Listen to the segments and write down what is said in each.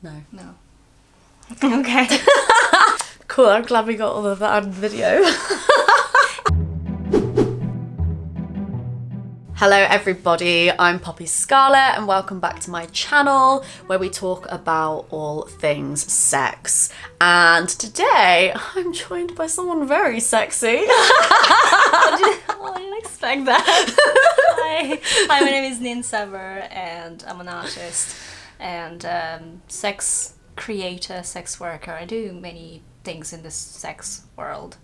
No. Okay. Cool, I'm glad we got all of that on video. Hello everybody, I'm Poppy Scarlett and welcome back to my channel where we talk about all things sex. And today I'm joined by someone very sexy. I didn't expect that. Hi, my name is Neen and I'm an artist and sex creator, sex worker. I do many things in this sex world.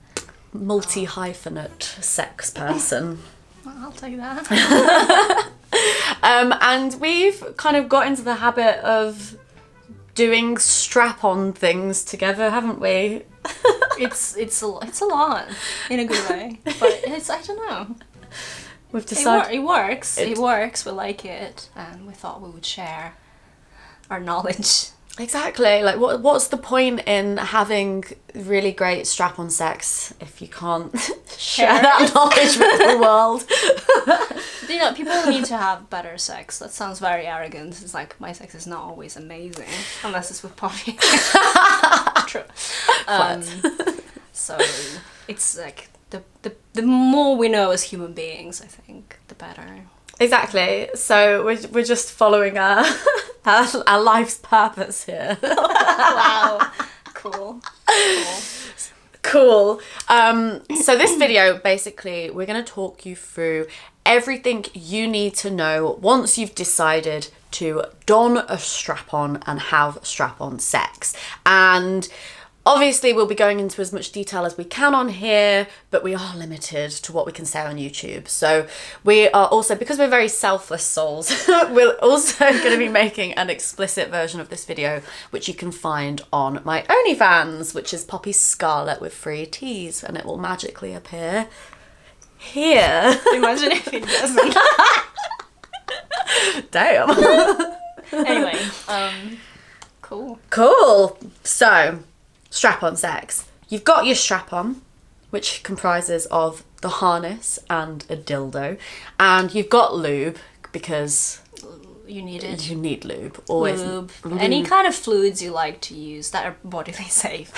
Multi-hyphenate sex person. I'll take that. And we've kind of got into the habit of doing strap-on things together, haven't we? It's a lot in a good way, but I don't know. We've decided it works. It works. We like it, and we thought we would share our knowledge. Exactly. Like, what's the point in having really great strap-on sex if you can't share that knowledge with the world? You know, people need to have better sex. That sounds very arrogant. It's like, my sex is not always amazing, unless it's with Poppy. True. So it's like the more we know as human beings, I think, the better. Exactly. So we're just following our life's purpose here. Wow. Cool. So this video, basically, we're going to talk you through everything you need to know once you've decided to don a strap-on and have strap-on sex. And obviously, we'll be going into as much detail as we can on here, but we are limited to what we can say on YouTube. So we are also, because we're very selfless souls, we're also going to be making an explicit version of this video, which you can find on my OnlyFans, which is Poppy Scarlett with 3 T's, and it will magically appear here. Imagine if it doesn't. Damn. Anyway, Cool. So, strap-on sex. You've got your strap-on, which comprises of the harness and a dildo, and you've got lube because you need it. You need lube. Always lube. Any kind of fluids you like to use that are bodily safe.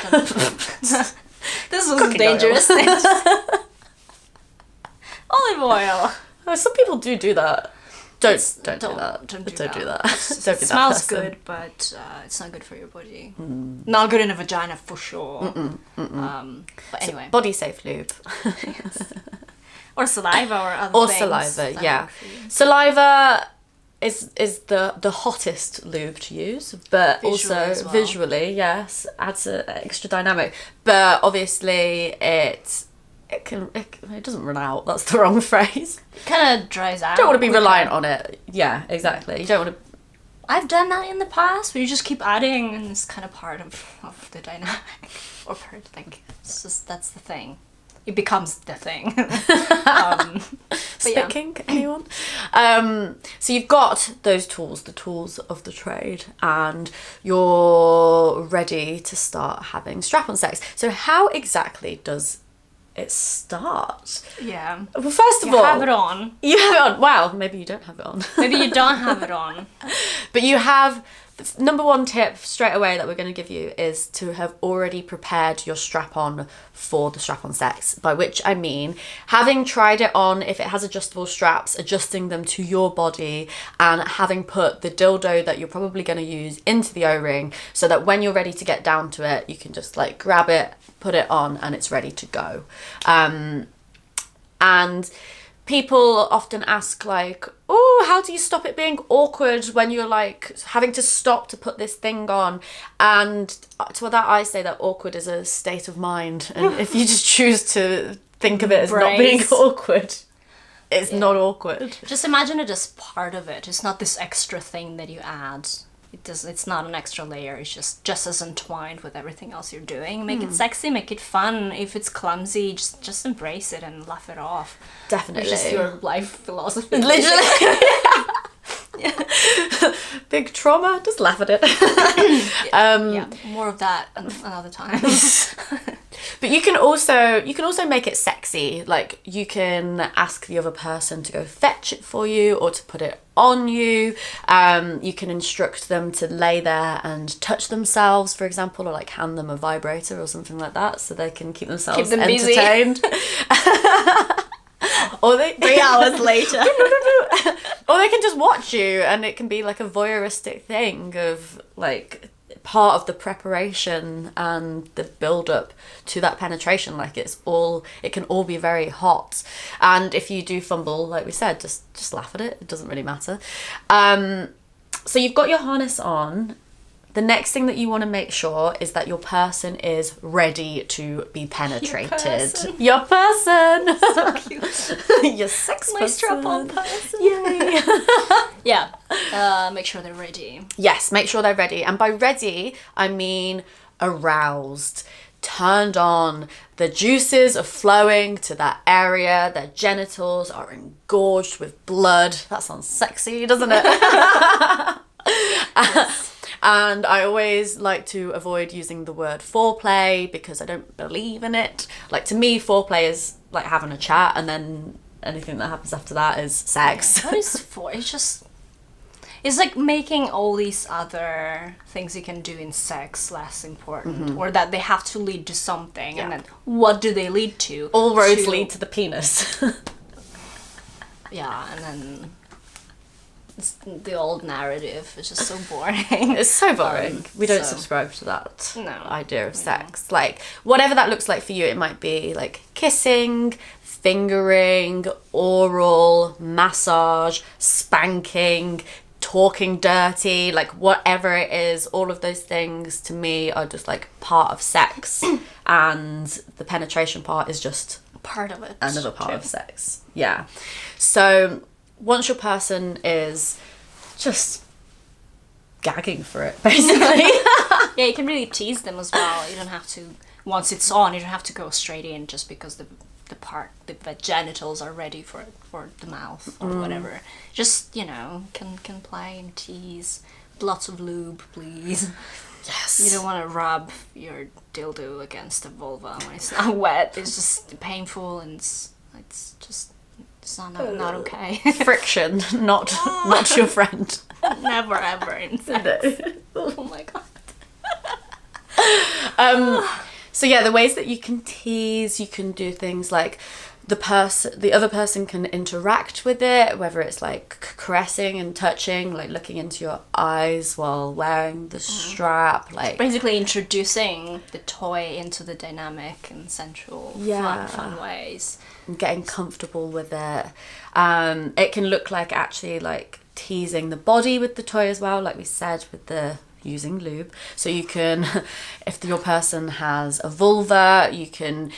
This was Cooking dangerous. Olive oil. Oh, some people do that. Don't do that. Don't do that. It smells good, but it's not good for your body. Not good in a vagina for sure. But anyway, so, body safe lube. Yes. Or saliva or other or things. Saliva, yeah. Saliva is the hottest lube to use, but Visually also as well. visually, yes, adds an extra dynamic. But obviously, it doesn't run out. That's the wrong phrase. It kind of dries out. You don't want to be reliant on it. Yeah, exactly. You don't want to. I've done that in the past, but you just keep adding, and it's kind of part of the dynamic. Or part, like, it's just, that's the thing. It becomes the thing. Spit kink, anyone? So you've got those tools, the tools of the trade, and you're ready to start having strap-on sex. So how exactly does it start? Yeah. Well, first of all, you have it on. You have it on. Wow, maybe you don't have it on. Maybe you don't have it on. But you have. The number one tip straight away that we're going to give you is to have already prepared your strap-on for the strap-on sex, by which I mean having tried it on, if it has adjustable straps, adjusting them to your body, and having put the dildo that you're probably going to use into the O-ring, so that when you're ready to get down to it, you can just like grab it, put it on, and it's ready to go. And people often ask, like, oh, how do you stop it being awkward when you're like having to stop to put this thing on? And to that I say that awkward is a state of mind, and if you just choose to think of it as not being awkward, it's not awkward. Just imagine it as part of it. It's not this extra thing that you add. It's not an extra layer. It's just as entwined with everything else you're doing. Make it sexy, make it fun. If it's clumsy, just embrace it and laugh it off. Definitely. It's just your life philosophy. Literally. Big trauma, just laugh at it. Yeah, more of that another time. But you can also make it sexy. Like you can ask the other person to go fetch it for you or to put it on you. You can instruct them to lay there and touch themselves, for example, or like hand them a vibrator or something like that, so they can keep themselves entertained. Or 3 hours later. Or they can just watch you, and it can be like a voyeuristic thing of like part of the preparation and the build up to that penetration. Like it can all be very hot, and if you do fumble, like we said, just laugh at it doesn't really matter. So you've got your harness on. The next thing that you want to make sure is that your person is ready to be penetrated. Your person. So cute. Your sex person. My strap-on person. Yay. Yeah. Make sure they're ready. Yes, make sure they're ready. And by ready, I mean aroused, turned on. The juices are flowing to that area. Their genitals are engorged with blood. That sounds sexy, doesn't it? Yes. And I always like to avoid using the word foreplay because I don't believe in it. Like to me, foreplay is like having a chat, and then anything that happens after that is sex. Yeah, what is it's like making all these other things you can do in sex less important, or that they have to lead to something. And then what do they lead to? All roads lead to the penis. Yeah, and then the old narrative is just so boring. It's so boring. We don't subscribe to that idea of sex. Like whatever that looks like for you, it might be like kissing, fingering, oral, massage, spanking, talking dirty, like whatever it is. All of those things to me are just like part of sex, and the penetration part is just part of it. Another part of sex. Yeah. So once your person is just gagging for it, basically. Yeah, you can really tease them as well. You don't have to, once it's on, you don't have to go straight in just because the genitals are ready for the mouth or whatever. Just, can play and tease. Lots of lube, please. Yes. You don't want to rub your dildo against the vulva when it's not wet. It's just painful, and it's not okay. Friction, not your friend. Never ever in sex. Oh my god. So yeah, the ways that you can tease, you can do things like the other person can interact with it, whether it's like caressing and touching, like looking into your eyes while wearing the strap, like basically introducing the toy into the dynamic and sensual, fun ways. And getting comfortable with it. It can look like actually like teasing the body with the toy as well, like we said, with the using lube. So you can, if your person has a vulva, you can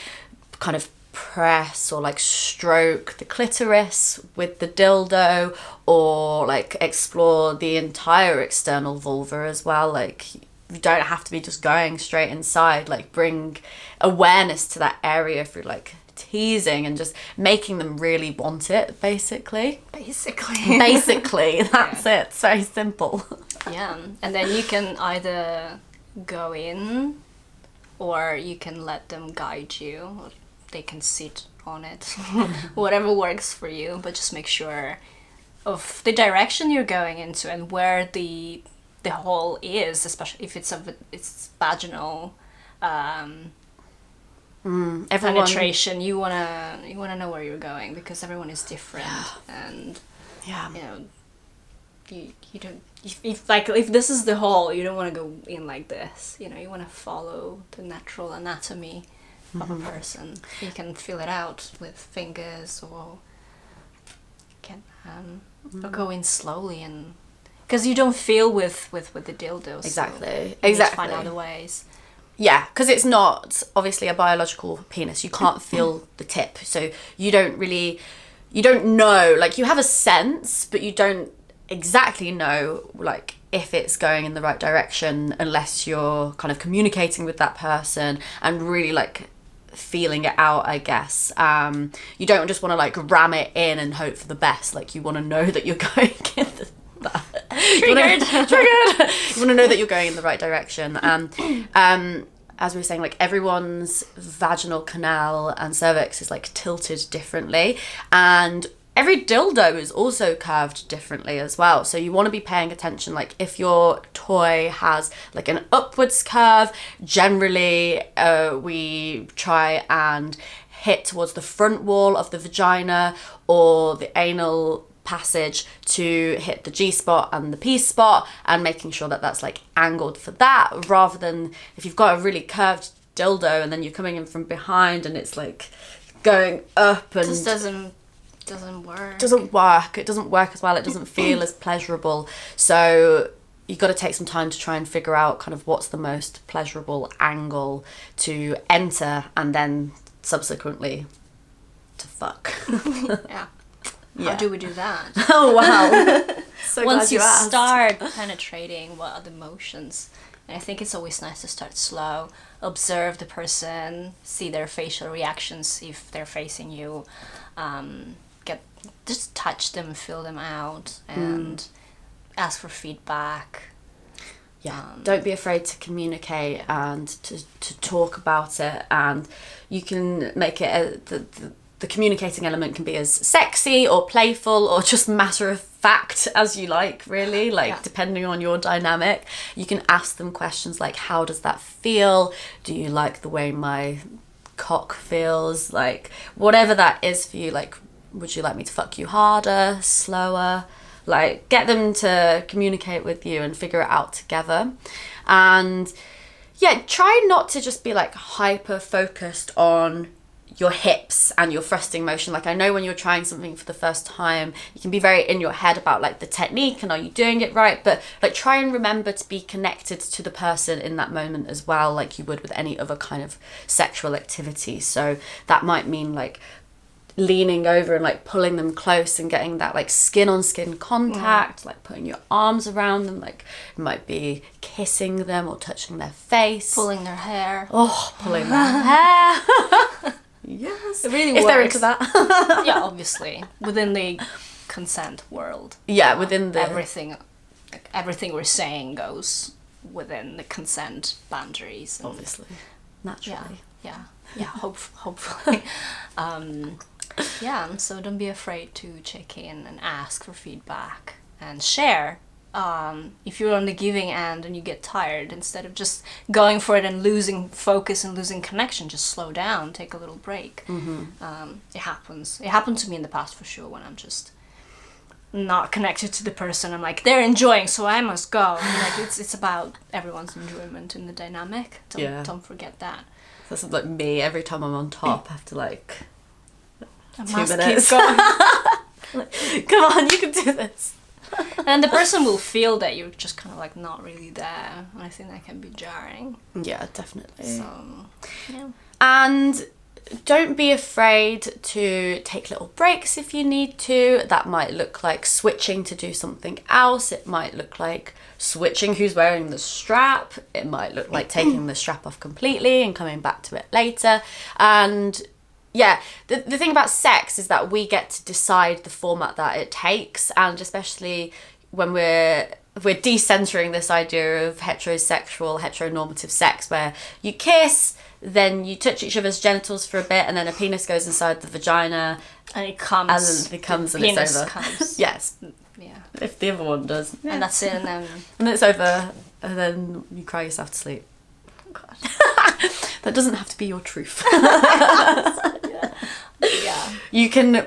kind of press or like stroke the clitoris with the dildo, or like explore the entire external vulva as well. Like you don't have to be just going straight inside, like bring awareness to that area through like teasing and just making them really want it, basically that's it. It's very simple. Yeah, and then you can either go in or you can let them guide you, or they can sit on it. Whatever works for you, but just make sure of the direction you're going into and where the hole is, especially if it's vaginal penetration. You wanna know where you're going, because everyone is different. And you don't, if this is the hole, you don't want to go in like this. You want to follow the natural anatomy of a person. You can feel it out with fingers, or can or go in slowly, and because you don't feel with the dildo. Exactly. So you need to find other ways. Yeah, because it's not obviously a biological penis. You can't feel the tip, so you don't know. Like you have a sense, but you don't exactly know like if it's going in the right direction unless you're kind of communicating with that person and really like feeling it out, I guess. You don't just want to like ram it in and hope for the best. Like you want to know that you're going in triggered. You want to know that you're going in the right direction. as we were saying, like everyone's vaginal canal and cervix is like tilted differently, and every dildo is also curved differently as well. So you want to be paying attention. Like if your toy has like an upwards curve, generally we try and hit towards the front wall of the vagina or the anal passage to hit the G spot and the P spot, and making sure that that's like angled for that, rather than if you've got a really curved dildo and then you're coming in from behind and it's like going up and This doesn't work. It doesn't work as well. It doesn't feel as pleasurable. So you've got to take some time to try and figure out kind of what's the most pleasurable angle to enter, and then subsequently to fuck. Yeah. How do we do that? Oh, wow. So Once glad you asked. start penetrating, what are the motions? And I think it's always nice to start slow, observe the person, see their facial reactions if they're facing you, just touch them, feel them out, and ask for feedback. Yeah, don't be afraid to communicate and to talk about it, and you can make it the communicating element can be as sexy or playful or just matter of fact as you like, really, like depending on your dynamic. You can ask them questions like, how does that feel? Do you like the way my cock feels? Like whatever that is for you, like would you like me to fuck you harder, slower? Like get them to communicate with you and figure it out together. And yeah, try not to just be like hyper focused on your hips and your thrusting motion. Like I know when you're trying something for the first time, you can be very in your head about like the technique and are you doing it right, but like try and remember to be connected to the person in that moment as well, like you would with any other kind of sexual activity. So that might mean like leaning over and like pulling them close and getting that like skin on skin contact, like putting your arms around them, like it might be kissing them or touching their face, Pulling their hair. pulling their hair. Yes, It really if works. they're into that. Yeah, obviously. Within the consent world. Yeah, within the Everything we're saying goes within the consent boundaries. And obviously, naturally. Yeah, hopefully. So don't be afraid to check in and ask for feedback and share. If you're on the giving end and you get tired, instead of just going for it and losing focus and losing connection, just slow down, take a little break. It happens. It happened to me in the past for sure, when I'm just not connected to the person. I'm like, they're enjoying, so I must go. And like it's about everyone's enjoyment in the dynamic. Don't forget that. That's like me. Every time I'm on top, I have to like I 2 must minutes. keep going. Come on, you can do this. And the person will feel that you're just kind of like not really there. And I think that can be jarring. Yeah, definitely. So, yeah. And don't be afraid to take little breaks if you need to. That might look like switching to do something else. It might look like switching who's wearing the strap. It might look like taking the strap off completely and coming back to it later. And yeah, the thing about sex is that we get to decide the format that it takes, and especially when we're decentering this idea of heteronormative sex, where you kiss, then you touch each other's genitals for a bit, and then a penis goes inside the vagina, And it comes. and then it comes and it's over. Comes. Yes, Yeah. if the other one does, And that's it, and then... and it's over, and then you cry yourself to sleep. Oh, God. That doesn't have to be your truth. Yeah. You can,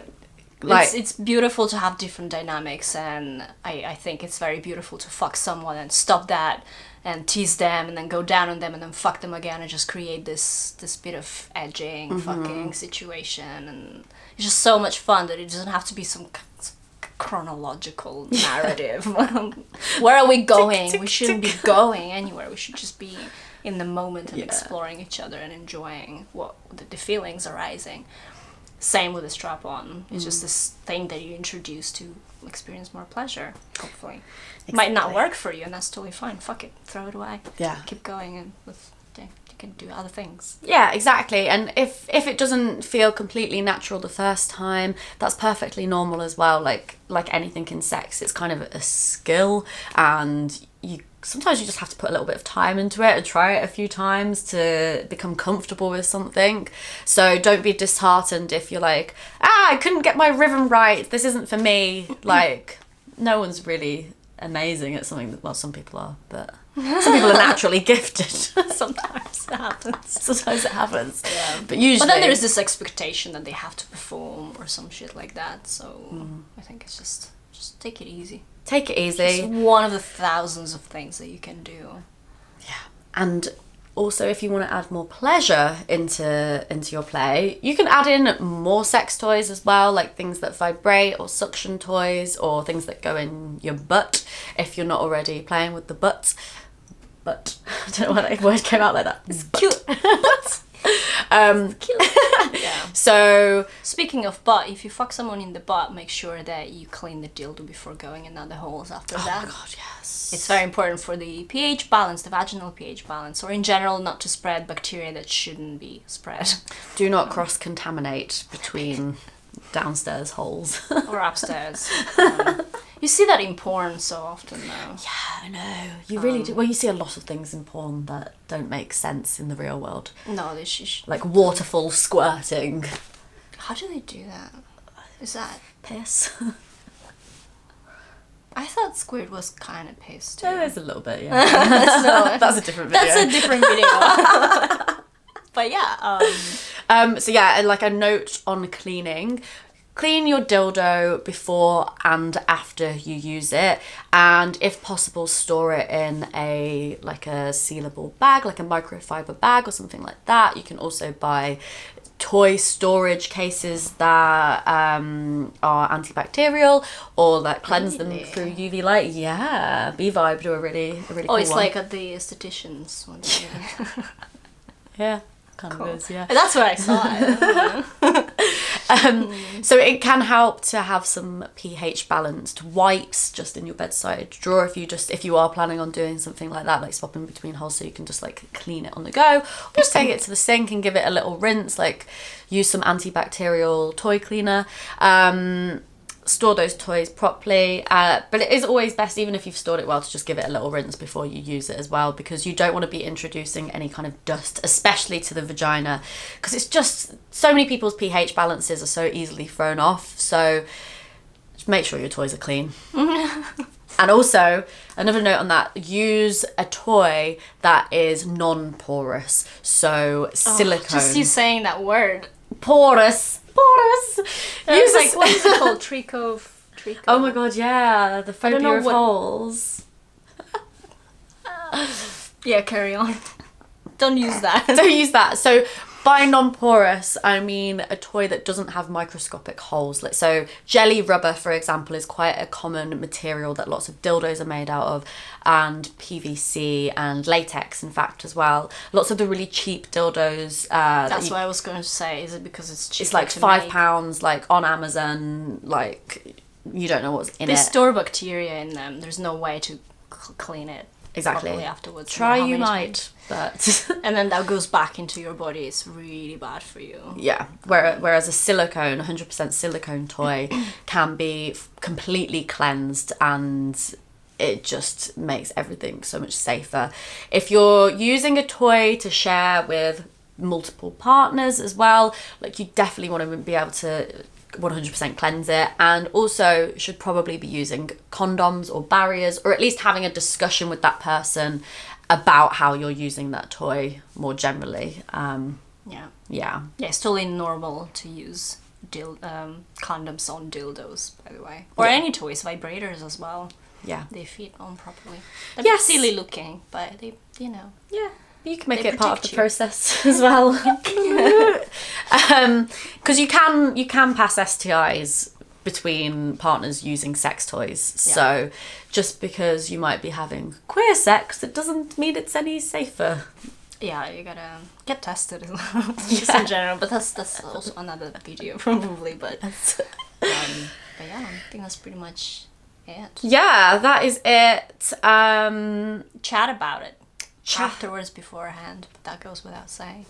like... It's beautiful to have different dynamics, and I think it's very beautiful to fuck someone and stop that and tease them and then go down on them and then fuck them again and just create this bit of edging, fucking situation. And it's just so much fun that it doesn't have to be some chronological narrative. Where are we going? We shouldn't be going anywhere. We should just be in the moment and exploring each other and enjoying what the feelings arising. Same with the strap-on. It's just this thing that you introduce to experience more pleasure, hopefully. It might not work for you, and that's totally fine. Fuck it. Throw it away. Yeah. Keep going, and you can do other things. Yeah, exactly. And if it doesn't feel completely natural the first time, that's perfectly normal as well. Like anything in sex, it's kind of a skill, and you sometimes you just have to put a little bit of time into it and try it a few times to become comfortable with something. So don't be disheartened if you're like, I couldn't get my rhythm right, this isn't for me. Like, no one's really amazing at something that, well, some people are, but some people are naturally gifted. Sometimes it happens. Sometimes it happens. Yeah. But usually... But then there is this expectation that they have to perform or some shit like that. So I think it's just take it easy. Take it easy. It's one of the thousands of things that you can do. Yeah. And also, if you want to add more pleasure into your play, you can add in more sex toys as well, like things that vibrate or suction toys or things that go in your butt if you're not already playing with the butt. But I don't know why that word came out like that. It's cute. Cute. Yeah. So speaking of butt, if you fuck someone in the butt, make sure that you clean the dildo before going in other holes after that. Oh god, yes. It's very important for the pH balance, the vaginal pH balance, or in general not to spread bacteria that shouldn't be spread. Do not cross-contaminate between downstairs holes. Or upstairs. You see that in porn so often now. Yeah, I know. You really do. Well, you see a lot of things in porn that don't make sense in the real world. No, they should. Like waterfall squirting. How do they do that? Is that piss? I thought squirt was kind of piss too. There's a little bit, yeah. So, that's a different video. That's a different video. But yeah. So yeah, like a note on cleaning. Clean your dildo before and after you use it, and if possible store it in a sealable bag, like a microfiber bag or something like that. You can also buy toy storage cases that are antibacterial or that cleanse them through UV light. Yeah, B-Vibe do a really cool it's one. like at the estheticians one. Yeah, kind of is, yeah. That's where I saw it. So it can help to have some pH balanced wipes just in your bedside drawer if you are planning on doing something like that, like swapping between holes, so you can just like clean it on the go, or just take it to the sink and give it a little rinse, like use some antibacterial toy cleaner. Store those toys properly, but it is always best, even if you've stored it well, to just give it a little rinse before you use it as well, because you don't want to be introducing any kind of dust, especially to the vagina, because it's just so many people's pH balances are so easily thrown off. So just make sure your toys are clean. And also, another note on that, use a toy that is non-porous, so silicone. Just you saying that word. Porous. Use like, what is it called? Trico. Oh my god, yeah, the phobia of holes. Yeah, carry on. Don't use that. Don't use that. So by non-porous, I mean a toy that doesn't have microscopic holes. So jelly rubber, for example, is quite a common material that lots of dildos are made out of, and PVC and latex, in fact, as well. Lots of the really cheap dildos. That's what I was going to say. Is it because it's cheap? It's like £5, like on Amazon. Like you don't know what's in it. They store bacteria in them. There's no way to clean it. Exactly. Properly afterwards. Try you might, but and then that goes back into your body. It's really bad for you. Yeah. Whereas a silicone, 100% silicone toy can be completely cleansed, and it just makes everything so much safer. If you're using a toy to share with multiple partners as well, like you definitely want to be able to 100% cleanse it, and also should probably be using condoms or barriers, or at least having a discussion with that person about how you're using that toy more generally. Yeah, it's totally normal to use condoms on dildos, by the way, or any toys, vibrators as well. Yeah, they fit on properly. They're silly looking, but they, yeah. You can make it part of the process as well. Because you can pass STIs between partners using sex toys. Yeah. So just because you might be having queer sex, it doesn't mean it's any safer. Yeah, you gotta get tested as well. Just in general, but that's also another video probably. But yeah, I think that's pretty much it. Yeah, that is it. Chat about it. Afterwards, beforehand, but that goes without saying.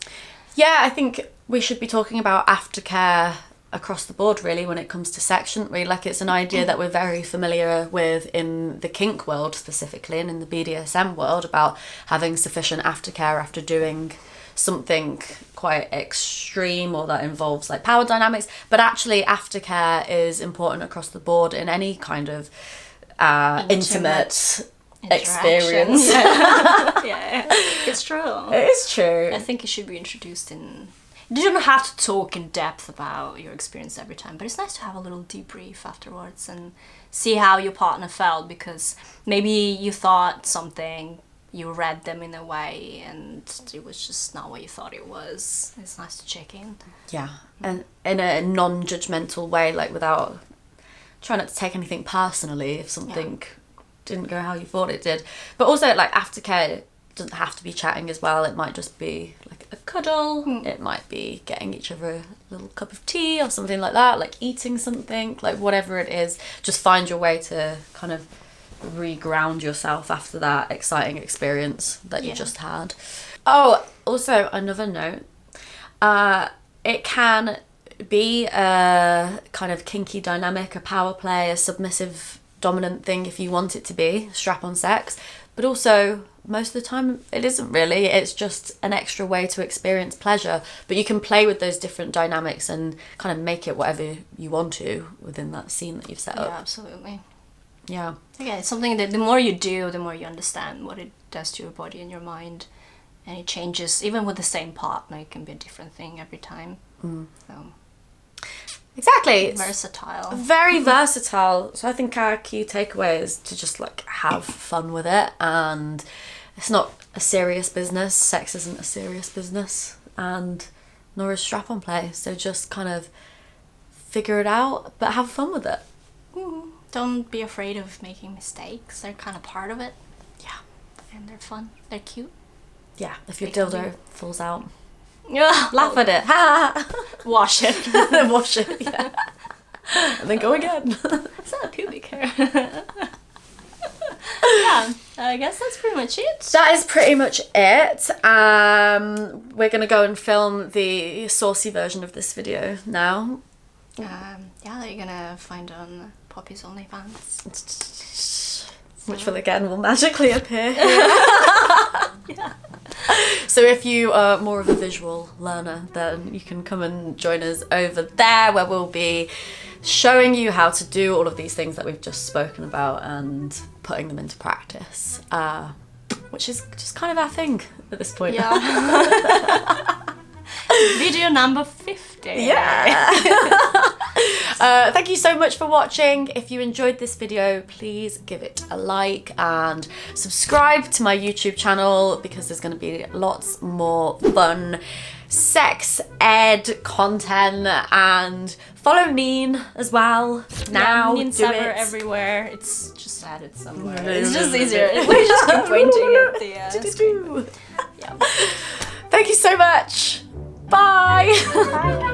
Yeah, I think we should be talking about aftercare across the board really when it comes to sex, shouldn't we? Like, it's an idea that we're very familiar with in the kink world specifically, and in the BDSM world, about having sufficient aftercare after doing something quite extreme or that involves like power dynamics. But actually aftercare is important across the board in any kind of intimate experience. Yeah, it's true. It is true. I think it should be introduced in... You don't have to talk in depth about your experience every time, but it's nice to have a little debrief afterwards and see how your partner felt, because maybe you thought something, you read them in a way, and it was just not what you thought it was. It's nice to check in. Yeah, and in a non-judgmental way, like without trying not to take anything personally if something didn't go how you thought it did. But also, like, aftercare doesn't have to be chatting as well. It might just be like a cuddle. It might be getting each other a little cup of tea or something like that, like eating something, like whatever it is. Just find your way to kind of re-ground yourself after that exciting experience that you just had. Oh, also another note, it can be a kind of kinky dynamic, a power play, a submissive dominant thing if you want it to be, strap-on sex, but also most of the time it isn't really. It's just an extra way to experience pleasure, but you can play with those different dynamics and kind of make it whatever you want to within that scene that you've set up. Yeah, absolutely. Yeah. Yeah, it's something that the more you do, the more you understand what it does to your body and your mind, and it changes. Even with the same partner, it can be a different thing every time. So, exactly. It's versatile. Very versatile. So I think our key takeaway is to just like have fun with it, and it's not a serious business. Sex isn't a serious business, and nor is strap-on play. So just kind of figure it out, but have fun with it. Don't be afraid of making mistakes. They're kind of part of it. Yeah. And they're fun. They're cute. Yeah. If your They can dildo falls out, Yeah. laugh at it. Ha! Wash it. Wash it. Yeah. And then go again. It's not a pubic hair. Yeah, I guess that's pretty much it. That is pretty much it. We're going to go and film the saucy version of this video now. Yeah, that you're gonna find on Poppy's OnlyFans. Which will magically appear. Yeah. So if you are more of a visual learner, then you can come and join us over there, where we'll be showing you how to do all of these things that we've just spoken about and putting them into practice, which is just kind of our thing at this point. Yeah. Video number 50. Yeah. Thank you so much for watching. If you enjoyed this video, please give it a like and subscribe to my YouTube channel, because there's going to be lots more fun sex ed content, and follow Neen as well. Now, Neen do and I it everywhere. It's just added somewhere. No, It's no, just no, easier. no. We just keep pointing at the screen. Yeah. Thank you so much. Bye. Bye.